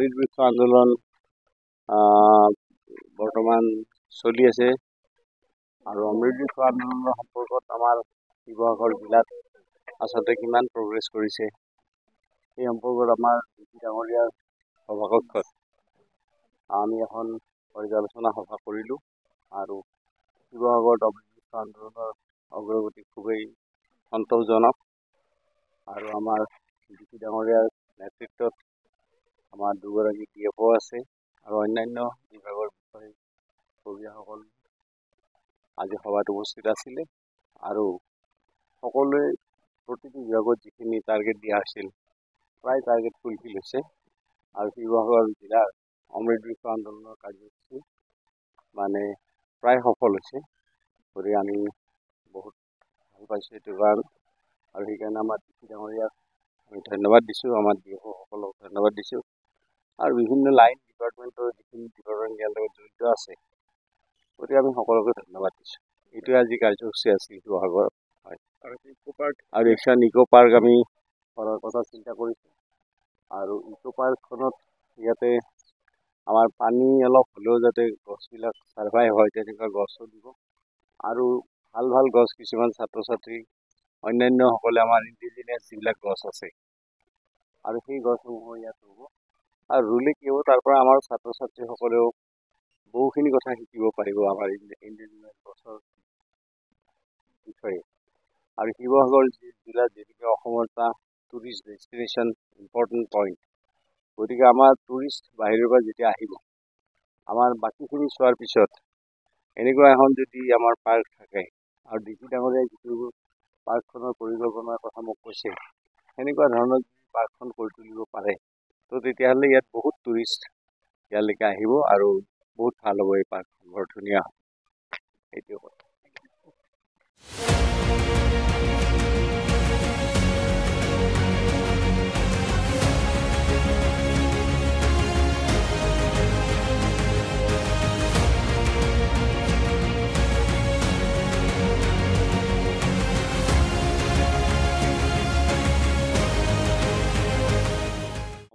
অমৃত বৃক্ষ আন্দোলন বৰ্তমান চলি আছে আৰু অমৃত বৃক্ষ আন্দোলনৰ সম্পৰ্কত আমাৰ শিৱসাগৰ জিলাত আচলতে কিমান প্ৰগ্ৰেছ কৰিছে এই সম্পৰ্কত আমাৰ ডিচি ডাঙৰীয়াৰ সভাকক্ষত আমি এখন পৰ্যালোচনা সভা কৰিলোঁ আৰু শিৱসাগৰত অমৃত বৃক্ষ আন্দোলনৰ অগ্ৰগতি খুবেই সন্তোষজনক আৰু আমাৰ ডিচি ডাঙৰীয়াৰ নেতৃত্বত আমাৰ দুগৰাকী DFO আছে আৰু অন্যান্য বিভাগৰ বিষয়ববীয়াসকল আজি সভাত উপস্থিত আছিলে আৰু সকলোৱে প্ৰতিটো বিভাগত যিখিনি টাৰ্গেট দিয়া হৈছিল প্ৰায় টাৰ্গেট ফুলফিল হৈছে আৰু শিৱসাগৰ জিলাৰ অমৃত বৃক্ষ আন্দোলনৰ কাৰ্যসূচী মানে প্ৰায় সফল হৈছে গতিকে আমি বহুত ভাল পাইছোঁ এইটো কাৰণ আৰু সেইকাৰণে আমাৰ ডিচি ডাঙৰীয়াক আমি ধন্যবাদ দিছোঁ, আমাৰ DFO সকলক ধন্যবাদ দিছোঁ আৰু বিভিন্ন লাইন ডিপাৰ্টমেণ্টৰ যিখিনি ডিপাৰ্টমেণ্ট ইয়াৰ লগত জড়িত আছে গতিকে আমি সকলোকে ধন্যবাদ দিছোঁ। এইটোৱে আজি কাৰ্যসূচী আছিল শিৱসাগৰত হয় আৰু এছিয়ান ইক' পাৰ্ক আমি কৰাৰ কথা চিন্তা কৰিছোঁ আৰু ইক' পাৰ্কখনত ইয়াতে আমাৰ পানী অলপ হ'লেও যাতে গছবিলাক ছাৰ্ভাইভ হয় তেনেকুৱা গছো দিব আৰু ভাল ভাল গছ কিছুমান ছাত্ৰ ছাত্ৰী অন্যান্যসকলে আমাৰ ইণ্ডিজিনিয়াছ যিবিলাক গছ আছে আৰু সেই গছসমূহ ইয়াত ৰুব আৰু ৰুলে কি হ'ব তাৰ পৰা আমাৰ ছাত্ৰ ছাত্ৰীসকলেও বহুখিনি কথা শিকিব পাৰিব আমাৰ ইণ্ডিজিনিয়াছ গছৰ বিষয়ে আৰু শিৱসাগৰ জিলা যিহেতুকে অসমৰ এটা টুৰিষ্ট ডেষ্টিনেশ্যন ইম্পৰ্টেণ্ট পইণ্ট গতিকে আমাৰ টুৰিষ্ট বাহিৰৰ পৰা যেতিয়া আহিব আমাৰ বাকীখিনি চোৱাৰ পিছত এনেকুৱা এখন যদি আমাৰ পাৰ্ক থাকে আৰু ডিচি ডাঙৰীয়াই যিটো পাৰ্কখনৰ পৰিকল্পনাৰ কথা মোক কৈছে সেনেকুৱা ধৰণৰ যদি পাৰ্কখন কৰি তুলিব পাৰে তো তেতিয়াহ'লে ইয়াত বহুত টুৰিষ্ট ইয়ালৈকে আহিব আৰু বহুত ভাল হ'ব এই পাৰ্কখন বৰ ধুনীয়া হ'ব এইটোৱে কথা।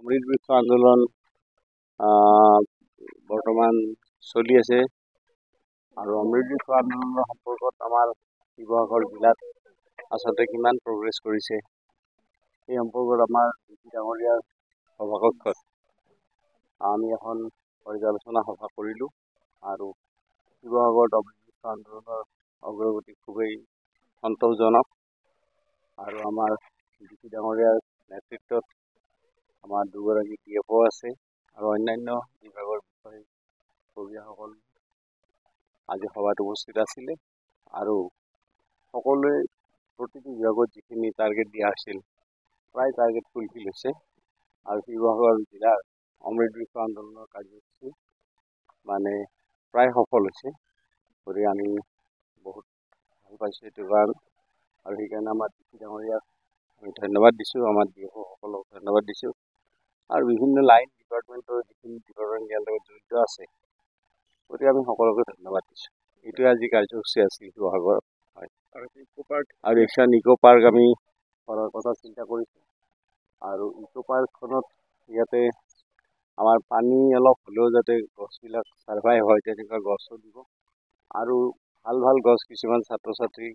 অমৃত বৃক্ষ আন্দোলন বৰ্তমান চলি আছে আৰু অমৃত বৃক্ষ আন্দোলনৰ সম্পৰ্কত আমাৰ শিৱসাগৰ জিলাত আচলতে কিমান প্ৰগ্ৰেছ কৰিছে এই সম্পৰ্কত আমাৰ ডিচি ডাঙৰীয়াৰ সভাকক্ষত আমি এখন পৰ্যালোচনা সভা কৰিলোঁ আৰু শিৱসাগৰত অমৃত বৃক্ষ আন্দোলনৰ অগ্ৰগতি খুবেই সন্তোষজনক আৰু আমাৰ ডিচি ডাঙৰীয়াৰ নেতৃত্বত আমাৰ দুগৰাকী DFO আছে আৰু অন্যান্য বিভাগৰ বিষয়ববীয়াসকল আজি সভাত উপস্থিত আছিলে আৰু সকলোৱে প্ৰতিটো বিভাগত যিখিনি টাৰ্গেট দিয়া হৈছিল প্ৰায় টাৰ্গেট ফুলফিল হৈছে আৰু শিৱসাগৰ জিলাৰ অমৃত বৃক্ষ আন্দোলনৰ কাৰ্যসূচী মানে প্ৰায় সফল হৈছে গতিকে আমি বহুত ভাল পাইছোঁ এইটো কাৰণ আৰু সেইকাৰণে আমাৰ ডিচি ডাঙৰীয়াক আমি ধন্যবাদ দিছোঁ, আমাৰ DFO সকলক ধন্যবাদ দিছোঁ আৰু বিভিন্ন লাইন ডিপাৰ্টমেণ্টৰ যিখিনি ডিপাৰ্টমেণ্ট ইয়াৰ লগত জড়িত আছে গতিকে আমি সকলোকে ধন্যবাদ দিছোঁ। এইটোৱে আজি কাৰ্যসূচী আছিল শিৱসাগৰত হয় আৰু এছিয়ান ইক' পাৰ্ক আমি কৰাৰ কথা চিন্তা কৰিছোঁ আৰু ইক' পাৰ্কখনত ইয়াতে আমাৰ পানী অলপ হ'লেও যাতে গছবিলাক ছাৰ্ভাইভ হয় তেনেকুৱা গছো দিব আৰু ভাল ভাল গছ কিছুমান ছাত্ৰ ছাত্ৰী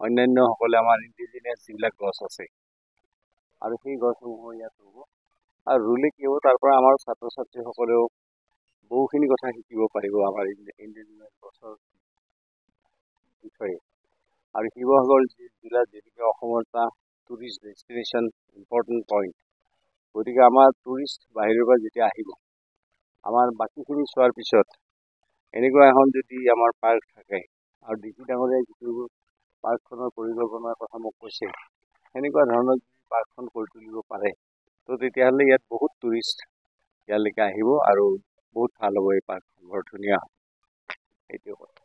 অন্যান্যসকলে আমাৰ ইণ্ডিজিনিয়াছ যিবিলাক গছ আছে আৰু সেই গছসমূহ ইয়াত ৰুব আৰু ৰুলে কি হ'ব তাৰ পৰা আমাৰ ছাত্ৰ ছাত্ৰীসকলেও বহুখিনি কথা শিকিব পাৰিব আমাৰ ইণ্ডিজিনিয়াছ গছৰ বিষয়ে আৰু শিৱসাগৰ জিলা যিহেতুকে অসমৰ এটা টুৰিষ্ট ডেষ্টিনেশ্যন ইম্পৰ্টেণ্ট পইণ্ট গতিকে আমাৰ টুৰিষ্ট বাহিৰৰ পৰা যেতিয়া আহিব আমাৰ বাকীখিনি চোৱাৰ পিছত এনেকুৱা এখন যদি আমাৰ পাৰ্ক থাকে আৰু ডিচি ডাঙৰীয়াই যিটো পাৰ্কখনৰ পৰিকল্পনাৰ কথা মোক কৈছে সেনেকুৱা ধৰণৰ যদি পাৰ্কখন কৰি তুলিব পাৰে তো তেতিয়াহ'লে ইয়াত বহুত টুৰিষ্ট ইয়ালৈকে আহিব আৰু বহুত ভাল হ'ব এই পাৰ্কখন বৰ ধুনীয়া হ'ব এইটোৱে কথা।